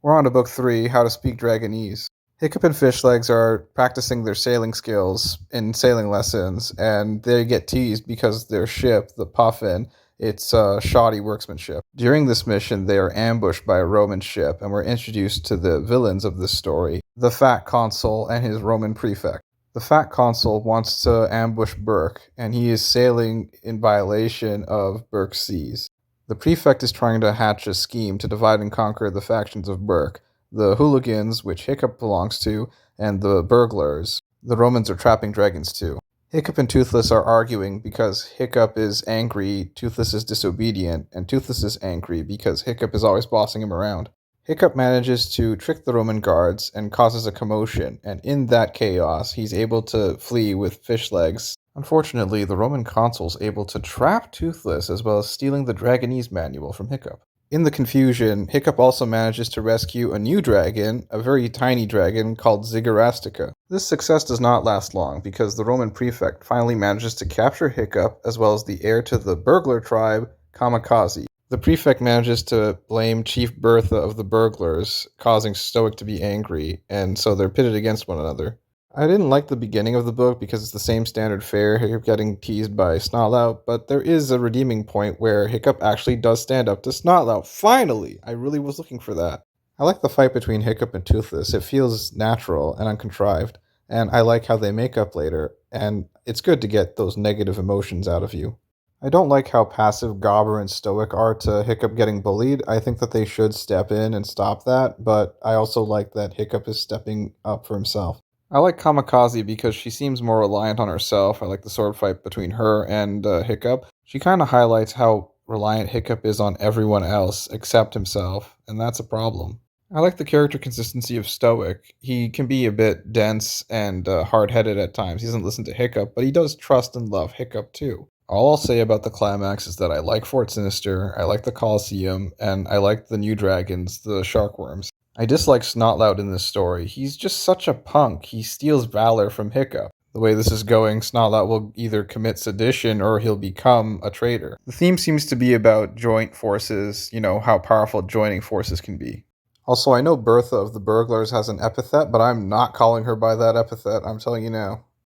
We're on to book 3, How to Speak Dragonese. Hiccup and Fishlegs are practicing their sailing skills in sailing lessons, and they get teased because their ship, the Puffin, it's shoddy workmanship. During this mission, they are ambushed by a Roman ship, and we're introduced to the villains of this story, the Fat Consul and his Roman prefect. The Fat Consul wants to ambush Burke, and he is sailing in violation of Burke's seas. The prefect is trying to hatch a scheme to divide and conquer the factions of Burke, the hooligans, which Hiccup belongs to, and the burglars. The Romans are trapping dragons too. Hiccup and Toothless are arguing because Hiccup is angry, Toothless is disobedient, and Toothless is angry because Hiccup is always bossing him around. Hiccup manages to trick the Roman guards and causes a commotion, and in that chaos, he's able to flee with Fishlegs. Unfortunately, the Roman consul's able to trap Toothless as well as stealing the Dragonese manual from Hiccup. In the confusion, Hiccup also manages to rescue a new dragon, a very tiny dragon called Zigarastica. This success does not last long because the Roman prefect finally manages to capture Hiccup as well as the heir to the burglar tribe, Kamikaze. The prefect manages to blame Chief Bertha of the burglars, causing Stoic to be angry, and so they're pitted against one another. I didn't like the beginning of the book because it's the same standard fare, Hiccup getting teased by Snotlout, but there is a redeeming point where Hiccup actually does stand up to Snotlout. Finally! I really was looking for that. I like the fight between Hiccup and Toothless. It feels natural and uncontrived, and I like how they make up later, and it's good to get those negative emotions out of you. I don't like how passive Gobber and Stoic are to Hiccup getting bullied. I think that they should step in and stop that, but I also like that Hiccup is stepping up for himself. I like Kamikaze because she seems more reliant on herself. I like the sword fight between her and Hiccup. She kind of highlights how reliant Hiccup is on everyone else except himself, and that's a problem. I like the character consistency of Stoic. He can be a bit dense and hard-headed at times. He doesn't listen to Hiccup, but he does trust and love Hiccup too. All I'll say about the climax is that I like Fort Sinister, I like the Colosseum, and I like the new dragons, the Sharkworms. I dislike Snotlout in this story. He's just such a punk. He steals valor from Hiccup. The way this is going, Snotlout will either commit sedition or he'll become a traitor. The theme seems to be about joint forces, how powerful joining forces can be. Also, I know Bertha of the Burglars has an epithet, but I'm not calling her by that epithet, I'm telling you now.